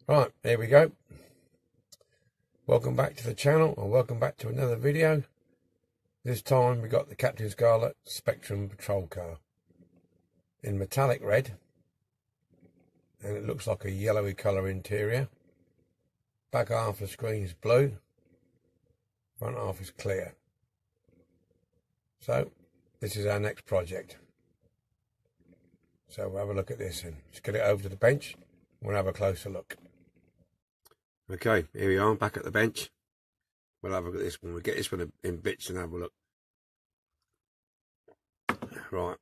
Right, here we go. Welcome back to the channel, and welcome back to another video. This time we got the Captain Scarlet Spectrum Patrol Car in metallic red, and it looks like a yellowy colour interior. Back half of the screen is blue, front half is clear. So this is our next project. So we'll have a look at this and just get it over to the bench. We'll have a closer look. Okay, here we are, back at the bench. We'll have a look at this one. We'll get this one in bits and have a look. Right.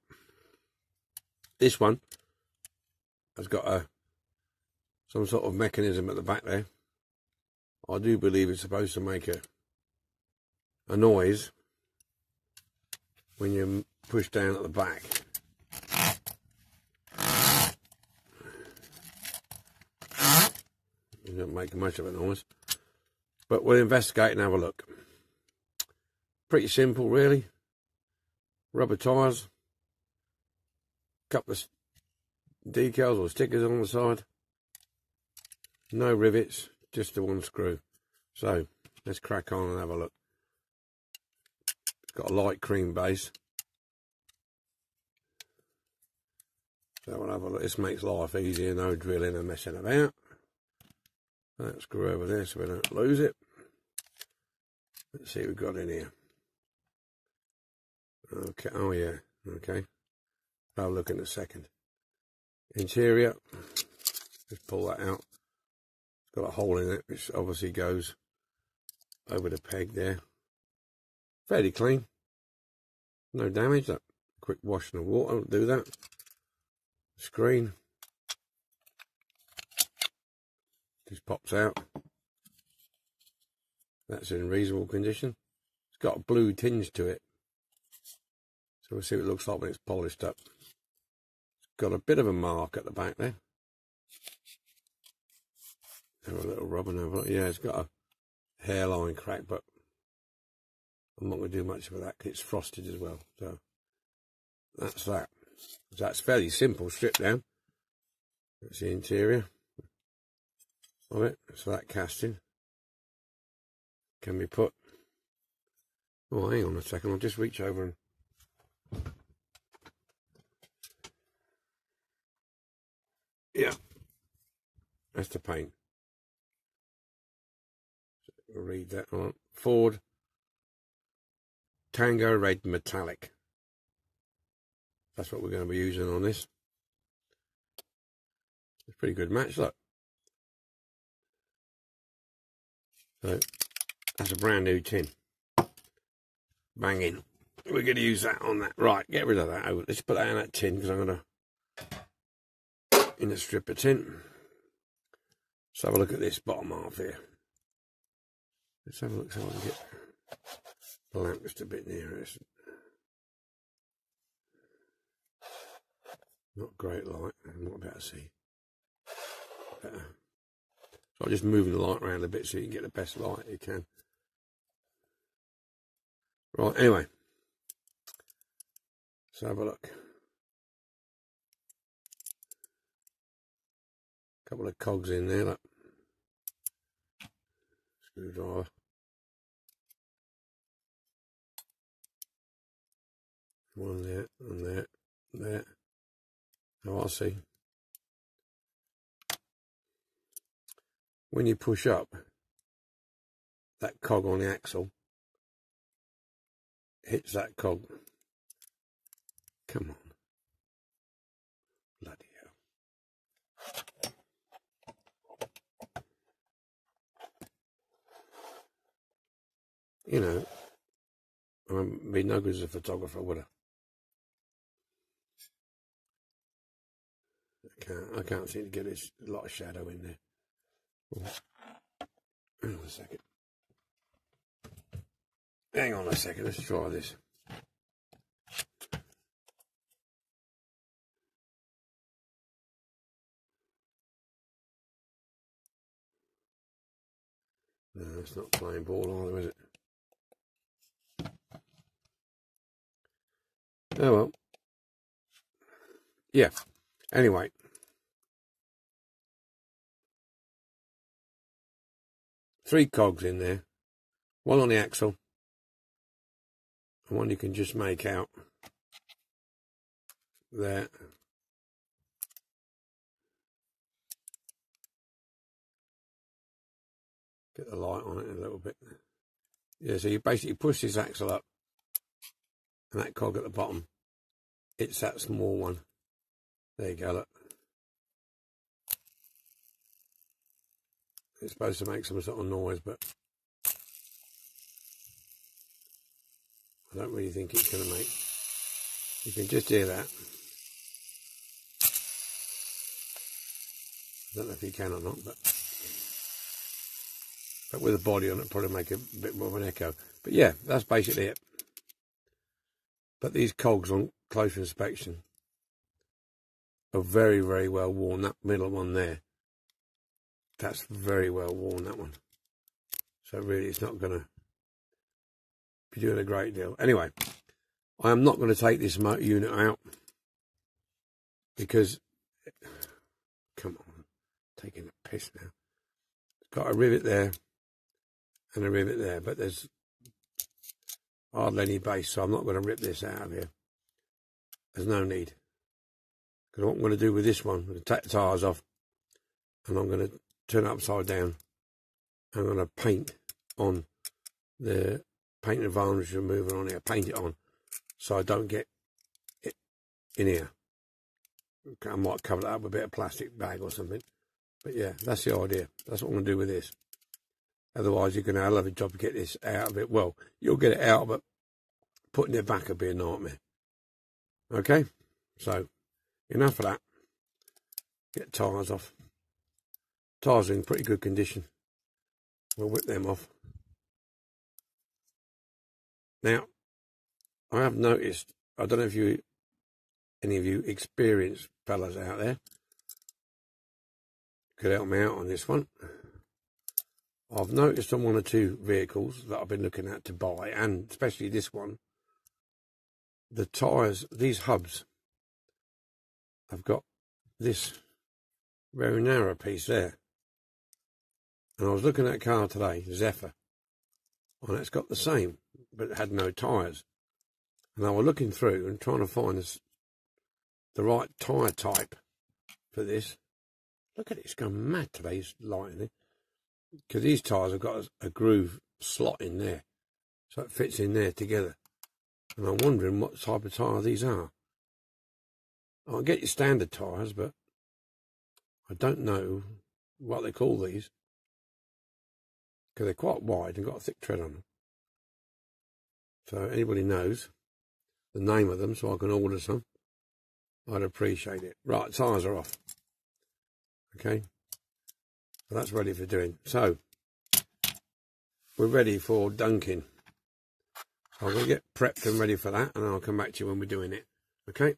This one has got some sort of mechanism at the back there. I do believe it's supposed to make a noise when you push down at the back. It doesn't make much of a noise, but we'll investigate and have a look. Pretty simple, really. Rubber tyres, couple of decals or stickers on the side, no rivets, just the one screw. So let's crack on and have a look. It's got a light cream base, so we'll have a look. This makes life easier, no drilling and messing about. That screw over there so we don't lose it. Let's see what we've got in here. Okay, oh yeah, okay. I'll look in a second. Interior, just pull that out. It's got a hole in it, which obviously goes over the peg there. Fairly clean. No damage. That quick wash in the water will do that. Screen. Just pops out. That's in reasonable condition. It's got a blue tinge to it, so we'll see what it looks like when it's polished up. It's got a bit of a mark at the back there. Have a little rubber over it. Yeah, it's got a hairline crack, but I'm not going to do much with that because it's frosted as well. So that's that. So that's fairly simple strip down. That's the interior of it. So that casting can be put. Oh, hang on a second. I'll just reach over and. Yeah, that's the paint. We'll read that on. Ford Tango Red Metallic. That's what we're going to be using on this. It's a pretty good match, look. So that's a brand new tin. Banging. We're going to use that on that. Right, get rid of that. Let's put that in that tin because I'm going to in a strip of tin. Let's have a look at this bottom half here. Let's have a look so I can get the lamp just a bit nearer. Not great light. I'm not about to see. Better. So I'm just moving the light around a bit so you can get the best light you can. Right, anyway. Let's have a look. Couple of cogs in there, look. Screwdriver. One there, and there, there. Oh, I see. When you push up, that cog on the axle hits that cog. Come on. Bloody hell. You know, I'd be no good as a photographer, would I? I can't seem to get a lot of shadow in there. Oh. Hang on a second. Hang on a second, let's try this. No, it's not playing ball either, is it? Oh well. Yeah. Anyway. 3 cogs in there, one on the axle, and one you can just make out there. Get the light on it a little bit. Yeah, so you basically push this axle up, and that cog at the bottom, it's that small one. There you go, look. It's supposed to make some sort of noise, but I don't really think it's going to make. You can just hear that. I don't know if you can or not, but with a body on it, probably make a bit more of an echo. But yeah, that's basically it. But these cogs on closer inspection are very, very well worn. That middle one there, that's very well worn, that one. So really, it's not going to be doing a great deal. Anyway, I am not going to take this unit out because, come on, taking a piss now. It's got a rivet there and a rivet there, but there's hardly any base, so I'm not going to rip this out of here. There's no need. Because what I'm going to do with this one, I'm going to take the tyres off, and I'm going to turn it upside down. I'm going to paint on the paint and varnish remover on here, paint it on, so I don't get it in here. Okay, I might cover that up with a bit of plastic bag or something. But yeah, that's the idea. That's what I'm going to do with this. Otherwise, you're going to have a lovely job to get this out of it. Well, you'll get it out, but putting it back will be a nightmare. Okay, so enough of that. Get tyres off. Tyres are in pretty good condition. We'll whip them off. Now, I have noticed, I don't know if any of you experienced fellas out there could help me out on this one. I've noticed on 1 or 2 vehicles that I've been looking at to buy, and especially this one, the tyres, these hubs, have got this very narrow piece there. And I was looking at a car today, Zephyr, and it's got the same, but it had no tyres. And I was looking through and trying to find the right tyre type for this. Look at it, it's gone mad today, it's lighting it. Because these tyres have got a groove slot in there, so it fits in there together. And I'm wondering what type of tyre these are. I'll get your standard tyres, but I don't know what they call these, because they're quite wide and got a thick tread on them. So anybody knows the name of them so I can order some, I'd appreciate it. Right, tyres are off. Okay. So that's ready for doing. So we're ready for dunking. So I'm going to get prepped and ready for that, and I'll come back to you when we're doing it. Okay.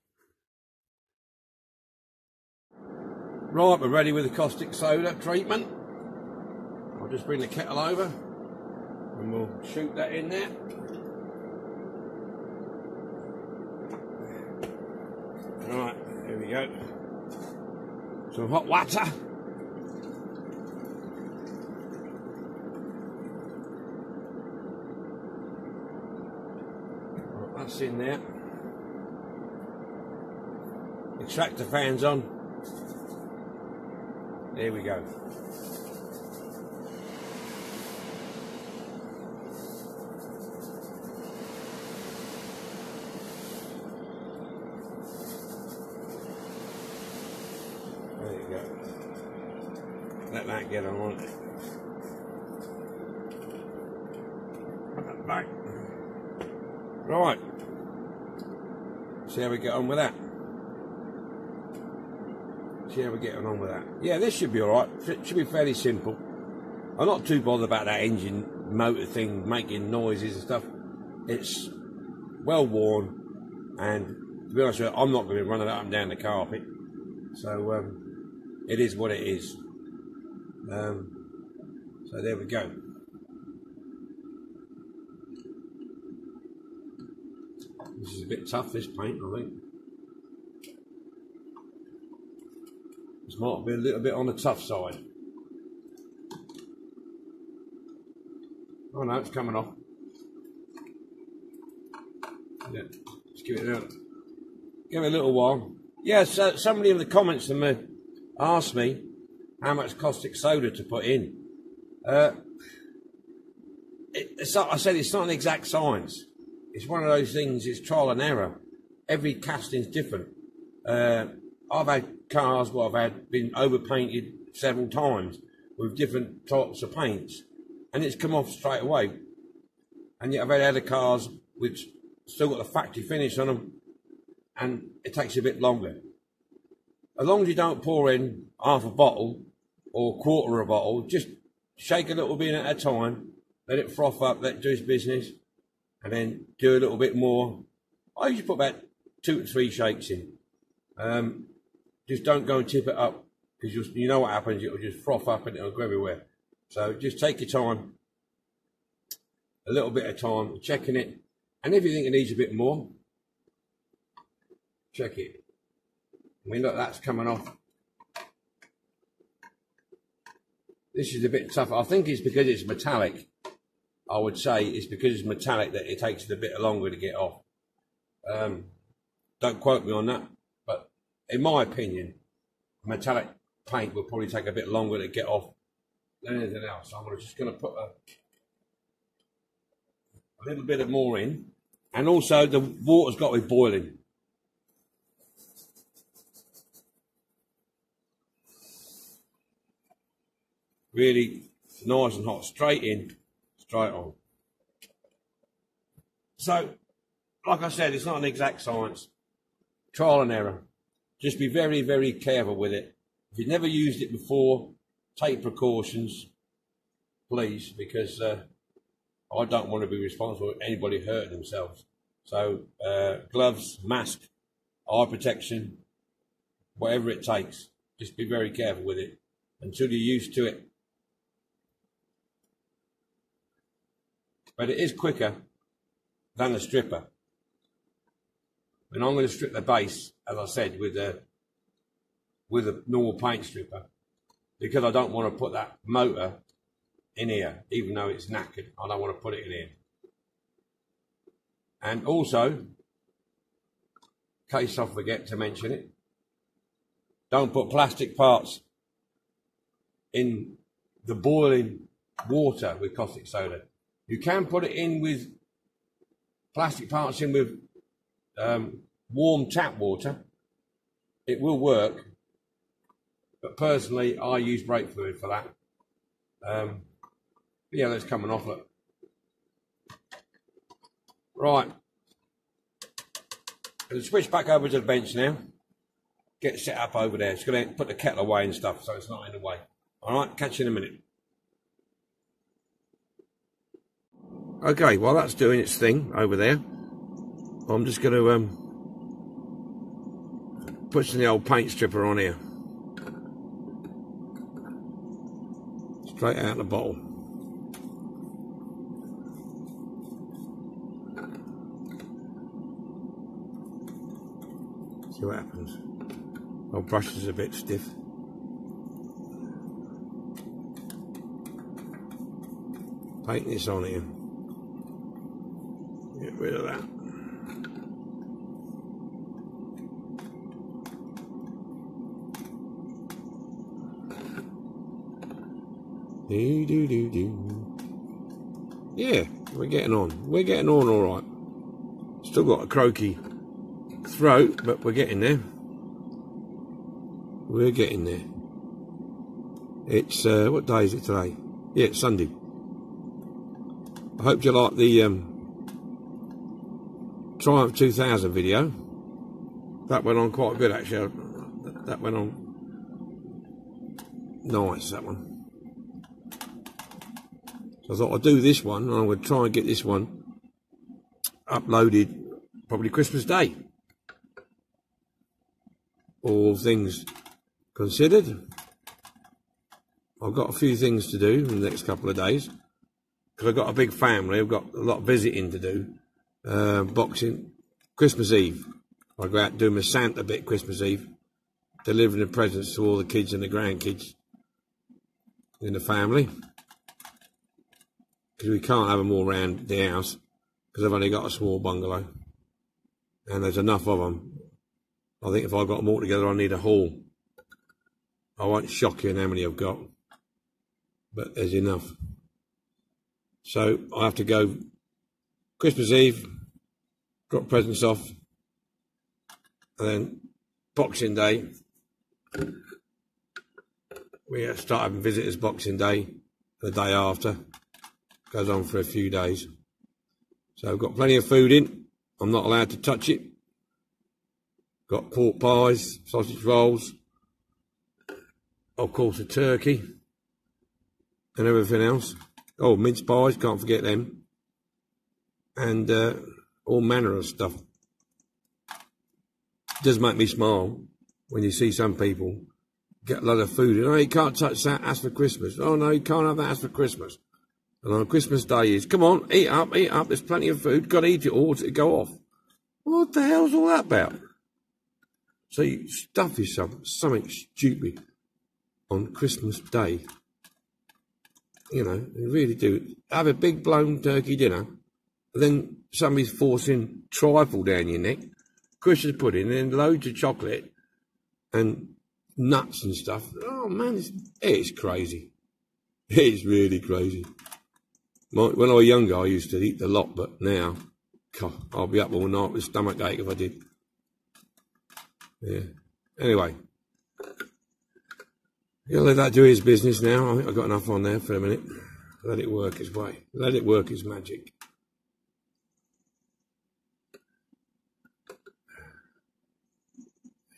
Right, we're ready with the caustic soda treatment. I'll just bring the kettle over and we'll shoot that in there. Right, here we go. Some hot water. That's in there. Extractor fans on. There we go. There you go. Let that get on. Put that back. Right. See how we get on with that. See how we're getting on with that. Yeah, this should be alright. It should be fairly simple. I'm not too bothered about that engine motor thing making noises and stuff. It's well worn, and to be honest with you, I'm not going to be running up and down the carpet. So it is what it is. So there we go. This is a bit tough, this paint, I think. This might be a little bit on the tough side. Oh no, it's coming off. Yeah, just give it a little while. Yeah, so somebody in the comments asked me how much caustic soda to put in. It's not, I said it's not an exact science. It's one of those things, it's trial and error. Every casting's different. I've had cars where I've been overpainted several times with different types of paints, and it's come off straight away. And yet I've had other cars which still got the factory finish on them, and it takes a bit longer. As long as you don't pour in half a bottle or a quarter of a bottle, just shake a little bit at a time, let it froth up, let it do its business, and then do a little bit more. I usually put about 2 to 3 shakes in. Just don't go and tip it up, because you know what happens, it'll just froth up and it'll go everywhere. So just take your time, a little bit of time, checking it, and if you think it needs a bit more, check it. I mean, look, that's coming off. This is a bit tougher. I think it's because it's metallic. I would say it's because it's metallic that it takes it a bit longer to get off. Don't quote me on that, but in my opinion, metallic paint will probably take a bit longer to get off than anything else. So I'm just going to put a little bit of more in, and also the water's got to be boiling. Really nice and hot, straight in, straight on. So, like I said, it's not an exact science. Trial and error. Just be very, very careful with it. If you've never used it before, take precautions, please, because I don't want to be responsible for anybody hurting themselves. So, gloves, mask, eye protection, whatever it takes. Just be very careful with it until you're used to it. But it is quicker than the stripper. And I'm going to strip the base, as I said, with a normal paint stripper, because I don't want to put that motor in here, even though it's knackered. I don't want to put it in here. And also, in case I forget to mention it, don't put plastic parts in the boiling water with caustic soda. You can put it in with plastic parts in with warm tap water. It will work, but personally I use brake fluid for that. Yeah, that's coming off. Look. Right, I'll switch back over to the bench now. Get set up over there. It's going to put the kettle away and stuff, so it's not in the way. All right, catch you in a minute. Okay, while that's doing its thing over there, I'm just going to put some of the old paint stripper on here. Straight out of the bottle. See what happens. My brush is a bit stiff. Paint this on here. Get rid of that. Yeah, we're getting on. We're getting on all right. Still got a croaky throat, but we're getting there. We're getting there. It's what day is it today? Yeah, it's Sunday. I hope you like the Triumph 2000 video. That went on quite a bit actually. That went on nice, that one. So I thought I'd do this one, and I'm going to try and get this one uploaded probably Christmas Day. All things considered. I've got a few things to do in the next couple of days, because I've got a big family. I've got a lot of visiting to do. Boxing, Christmas Eve. I go out and do my Santa bit Christmas Eve, delivering the presents to all the kids and the grandkids in the family. because we can't have them all around the house because I've only got a small bungalow and there's enough of them. I think if I got them all together, I need a haul. I won't shock you in how many I've got, but there's enough. So I have to go Christmas Eve, drop presents off, and then Boxing Day, we start having visitors Boxing Day, the day after, goes on for a few days. So I've got plenty of food in, I'm not allowed to touch it. Got pork pies, sausage rolls, of course a turkey, and everything else. Oh, mince pies, can't forget them. And all manner of stuff. It does make me smile when you see some people get a lot of food. And, oh, you can't touch that, that's for Christmas. Oh, no, you can't have that, that's for Christmas. And on Christmas Day is, come on, eat up, there's plenty of food, got to eat it all to go off. What the hell's all that about? So you stuff yourself something stupid on Christmas Day. You know, you really do. Have a big blown turkey dinner, and then somebody's forcing trifle down your neck, Christmas pudding, and then loads of chocolate and nuts and stuff. Oh man, it's crazy. It's really crazy. When I was younger, I used to eat a lot, but now, God, I'll be up all night with stomach ache if I did. Yeah. Anyway, you'll let that do his business now. I think I've got enough on there for a minute. Let it work its way. Let it work its magic.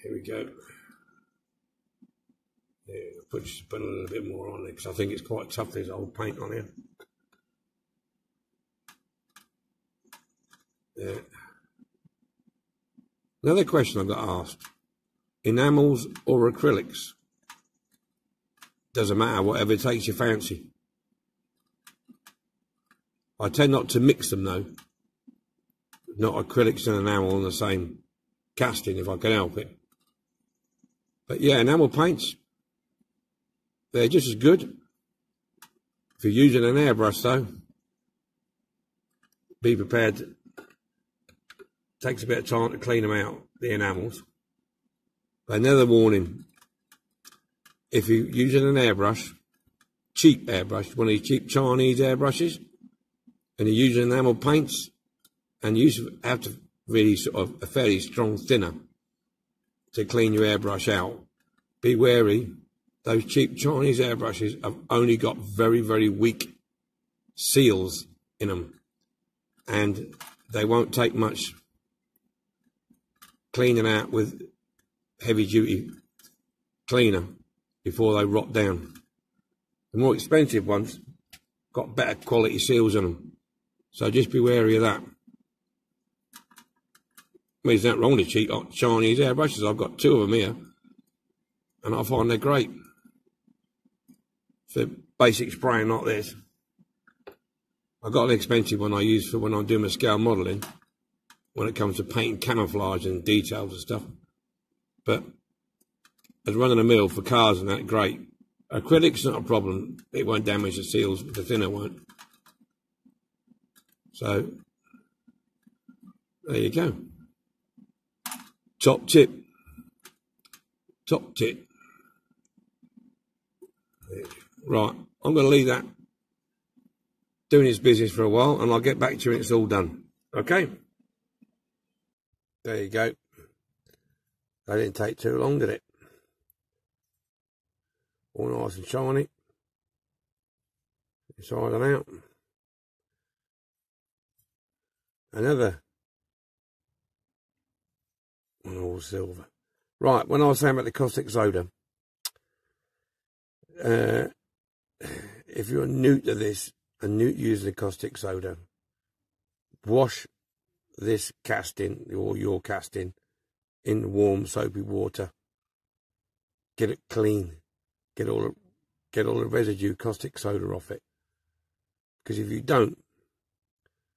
Here we go. Yeah, put a little bit more on it because I think it's quite tough. There's old paint on here. Yeah. Another question I've got asked: enamels or acrylics? Doesn't matter, whatever takes your fancy. I tend not to mix them though. Not acrylics and enamel on the same casting if I can help it. But yeah, enamel paints, they're just as good. If you're using an airbrush though, be prepared. It takes a bit of time to clean them out, the enamels. But another warning, if you're using an airbrush, cheap airbrush, one of these cheap Chinese airbrushes, and you're using enamel paints, and you have to really sort of a fairly strong thinner to clean your airbrush out, be wary. Those cheap Chinese airbrushes have only got very, very weak seals in them, and they won't take much cleaning out with heavy duty cleaner before they rot down. The more expensive ones got better quality seals on them, so just be wary of that. I mean, there's nothing wrong with cheap Chinese airbrushes. I've got 2 of them here, and I find they're great for basic spraying like this. I've got an expensive one I use for when I'm doing my scale modelling, when it comes to painting camouflage and details and stuff. But as running a mill for cars and that, great. Acrylic's not a problem. It won't damage the seals, but the thinner won't. So, there you go. Top tip. Top tip. Right, I'm going to leave that doing its business for a while, and I'll get back to you when it's all done. Okay? There you go. That didn't take too long, did it? All nice and shiny. Inside and out. Another one all silver. Right, when I was saying about the caustic soda, if you're new to this and new to using the caustic soda, wash this casting or your casting in warm soapy water. Get it clean. Get all the residue caustic soda off it. Because if you don't,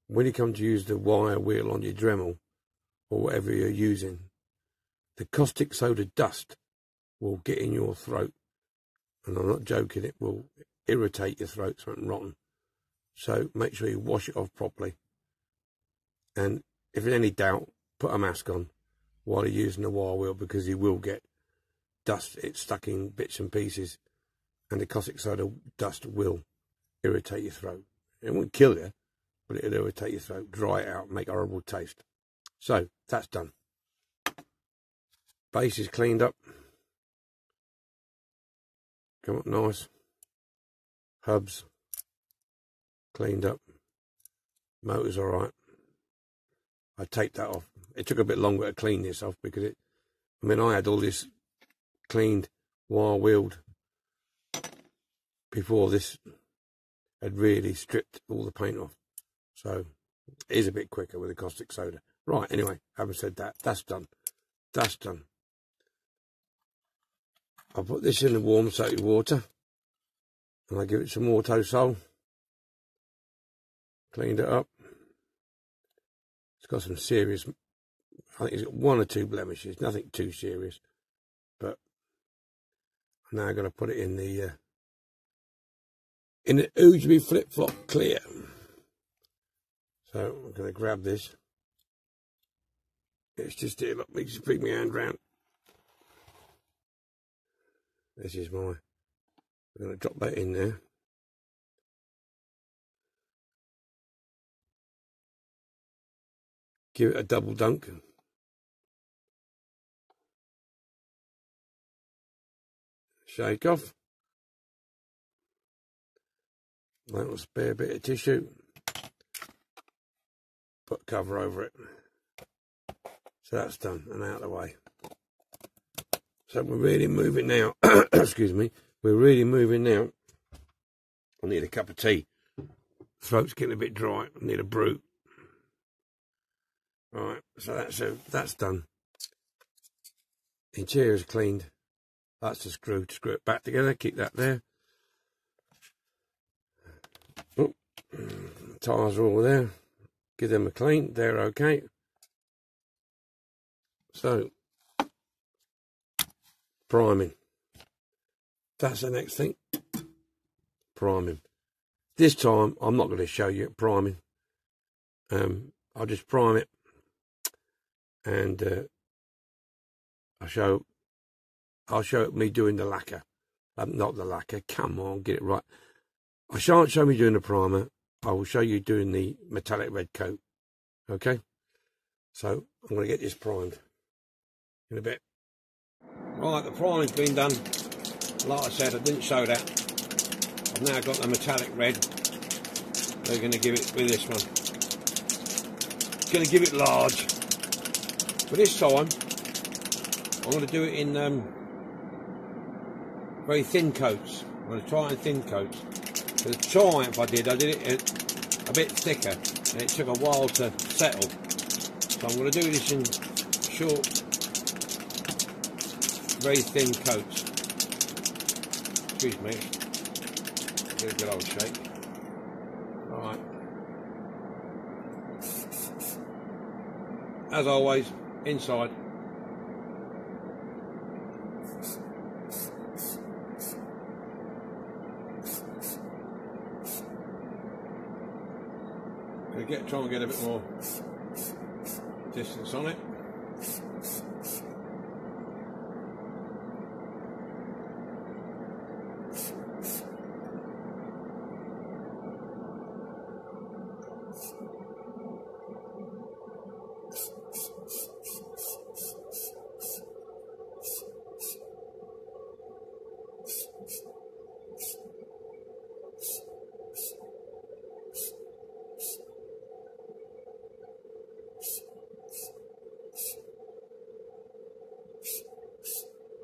when you come to use the wire wheel on your Dremel or whatever you're using, the caustic soda dust will get in your throat. And I'm not joking, it will irritate your throat, something rotten. So make sure you wash it off properly. And if there's any doubt, put a mask on while you're using the wire wheel, because you will get dust. It's stuck in bits and pieces, and the caustic soda dust will irritate your throat. It won't kill you, but it'll irritate your throat, dry it out, make a horrible taste. So that's done. Base is cleaned up. Come up nice. Hubs cleaned up. Motor's all right. I taped that off. It took a bit longer to clean this off because I had all this cleaned, wire wheeled before this had really stripped all the paint off. So it is a bit quicker with the caustic soda. Right, anyway, having said that, that's done. That's done. I'll put this in the warm soapy water and I give it some auto sol. Cleaned it up. It's got some serious, I think it's got 1 or 2 blemishes, nothing too serious. But I'm now going to put it in the Oogeby Flip Flop Clear. So I'm going to grab this. It's just here, look, me just bring my hand round. This is I'm going to drop that in there. Give it a double dunk. Shake off. Little spare bit of tissue. Put cover over it. So that's done and out of the way. So we're really moving now. Excuse me. We're really moving now. I need a cup of tea. Throat's getting a bit dry. I need a brew. Right, so that's done. Interior's cleaned. That's the screw to screw it back together. Keep that there. Oh, tyres are all there. Give them a clean. They're okay. So, priming. That's the next thing. Priming. This time, I'm not going to show you priming. I'll just prime it. And I'll show it me doing the lacquer. Not the lacquer. Come on, get it right. I shan't show me doing the primer. I will show you doing the metallic red coat. Okay? So, I'm going to get this primed in a bit. Right, the priming's been done. Like I said, I didn't show that. I've now got the metallic red. We're going to give it with this one. Going to give it large. But this time, I'm going to do it in very thin coats. I'm going to try and thin coats. The Triumph I did it a bit thicker, and it took a while to settle. So I'm going to do this in short, very thin coats. Excuse me. Give it a good old shake. Right. As always, inside. Try and get a bit more distance on it.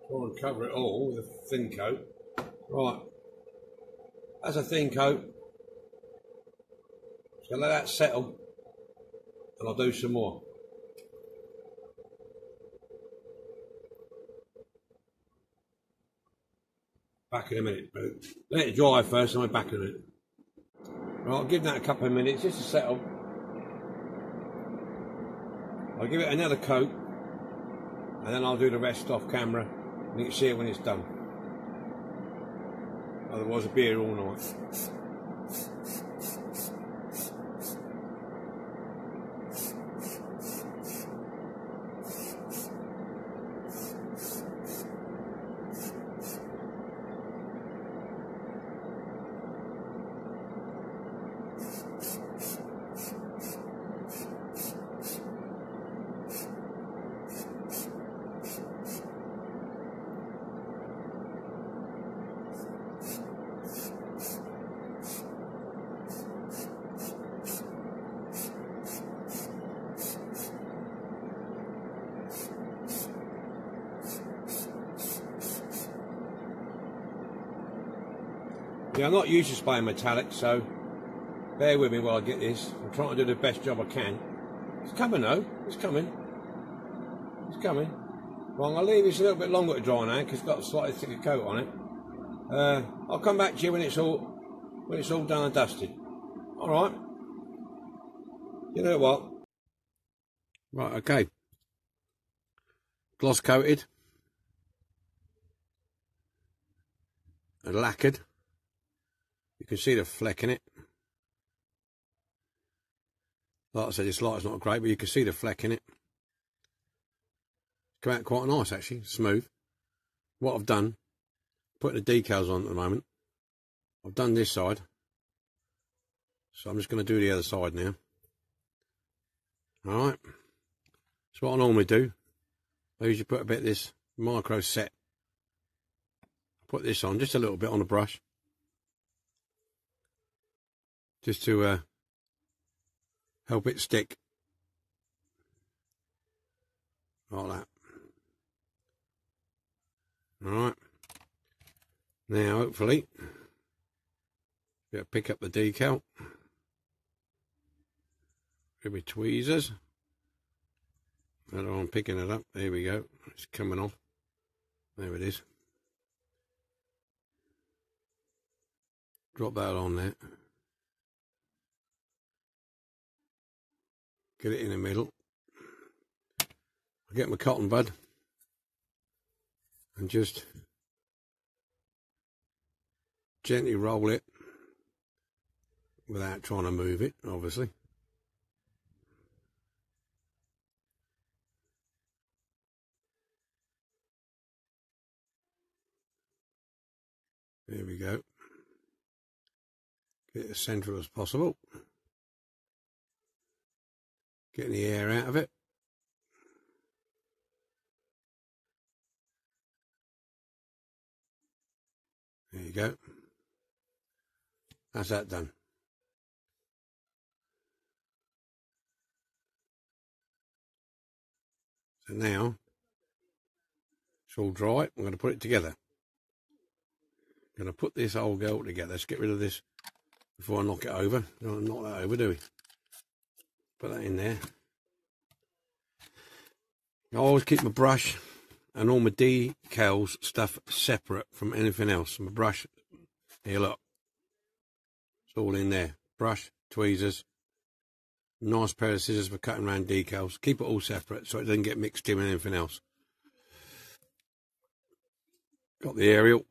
Try and cover it all with a thin coat. Right, that's a thin coat. Just gonna let that settle, and I'll do some more. Back in a minute, but let it dry first, and I'll be back in a minute. Right, I'll give that a couple of minutes just to settle. I'll give it another coat, and then I'll do the rest off camera. And you can see it when it's done. Otherwise I'll be here all night. Yeah, I'm not used to spraying metallic, so bear with me while I get this. I'm trying to do the best job I can. It's coming though, it's coming. It's coming. Well, I'm going to leave this a little bit longer to dry now because it's got a slightly thicker coat on it. I'll come back to you when it's all done and dusted. Alright. You know what? Right, okay. Gloss coated. And lacquered. You can see the fleck in it. Like I said, this light's not great, but you can see the fleck in it. Come out quite nice actually, smooth. What I've done, putting the decals on at the moment. I've done this side. So I'm just going to do the other side now. Alright. So what I normally do, I usually put a bit of this micro set. Put this on, just a little bit on the brush. Just to help it stick. Like that. Alright. Now hopefully, pick up the decal. Maybe tweezers. I don't know, I'm picking it up. There we go. It's coming off. There it is. Drop that on there. Get it in the middle. I'll get my cotton bud and just gently roll it without trying to move it, obviously. There we go. Get it as central as possible. Getting the air out of it. There you go. That's that done. So now it's all dry. I'm going to put it together. I'm going to put this whole girl together. Let's get rid of this before I knock it over. Don't knock that over, do we? Put that in there. I always keep my brush and all my decals stuff separate from anything else. My brush, here look, it's all in there. Brush, tweezers, nice pair of scissors for cutting around decals. Keep it all separate so it doesn't get mixed in with anything else. Got the aerial.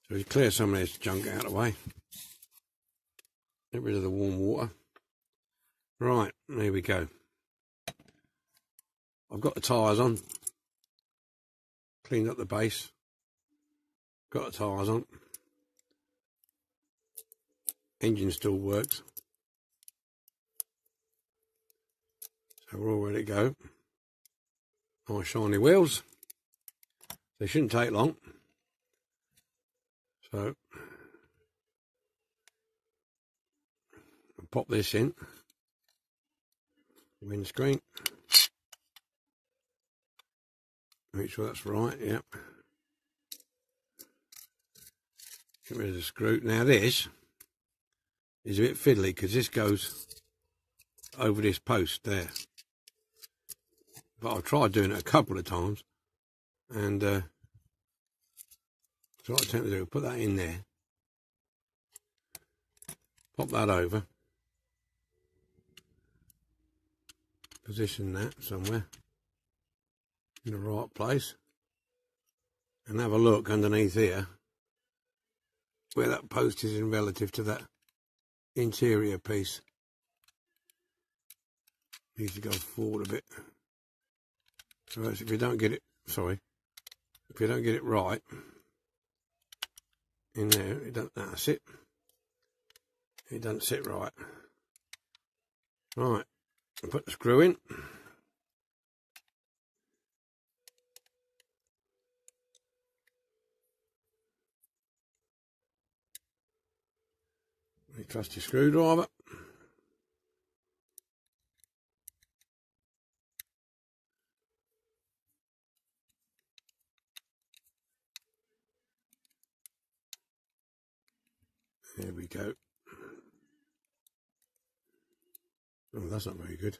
So you clear some of this junk out of the way. Get rid of the warm water. Right, there we go. I've got the tyres on. Cleaned up the base. Got the tyres on. Engine still works. So we're all ready to go. Nice shiny wheels. They shouldn't take long. So I'll pop this in. Windscreen. Make sure that's right, yep. Get rid of the screw. Now this is a bit fiddly because this goes over this post there. But I've tried doing it a couple of times. And so what I tend to do, put that in there. Pop that over. Position that somewhere in the right place. And have a look underneath here where that post is in relative to that interior piece. Needs to go forward a bit. So if you don't get it, sorry, if you don't get it right in there, that's it. It doesn't sit right. Right, put the screw in. My trusty screwdriver. There we go. Oh, that's not very good.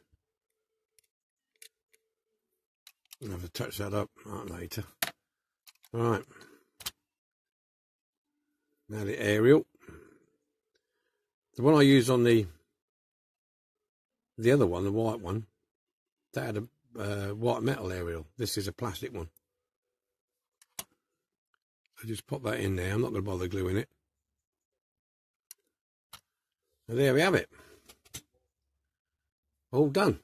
I'll have to touch that up later. Right. Now the aerial. The one I used on the other one, the white one, that had a white metal aerial. This is a plastic one. I just pop that in there. I'm not going to bother gluing it. So there we have it. All done.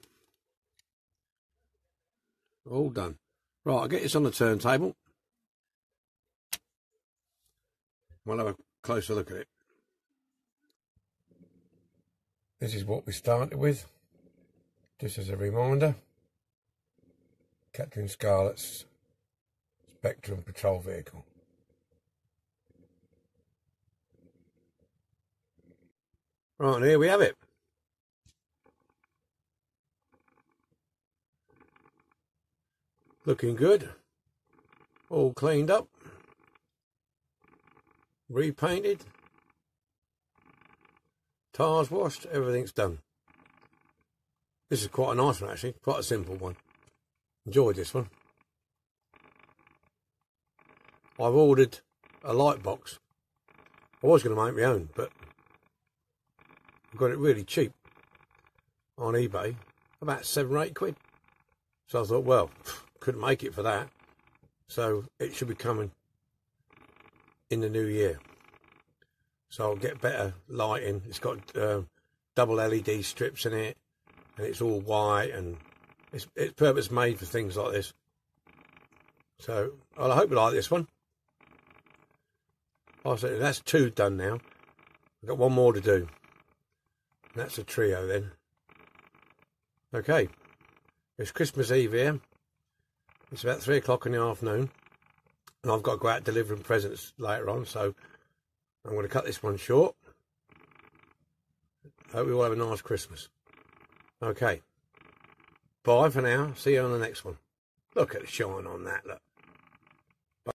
All done. Right, I'll get this on the turntable. We'll have a closer look at it. This is what we started with. Just as a reminder. Captain Scarlet's Spectrum patrol vehicle. Right, and here we have it. Looking good. All cleaned up. Repainted. Tyres washed. Everything's done. This is quite a nice one actually. Quite a simple one. Enjoyed this one. I've ordered a light box. I was going to make my own, but I got it really cheap on eBay. About 7 or 8 quid. So I thought, well, couldn't make it for that. So it should be coming in the new year. So I'll get better lighting. It's got double LED strips in it, and it's all white, and it's purpose made for things like this. So well, I hope you like this one. Also, that's 2 done now. I've got 1 more to do. And that's a trio then. Okay, it's Christmas Eve here. It's about 3 o'clock in the afternoon, and I've got to go out delivering presents later on, so I'm going to cut this one short. Hope you all have a nice Christmas. Okay, bye for now. See you on the next one. Look at the shine on that, look.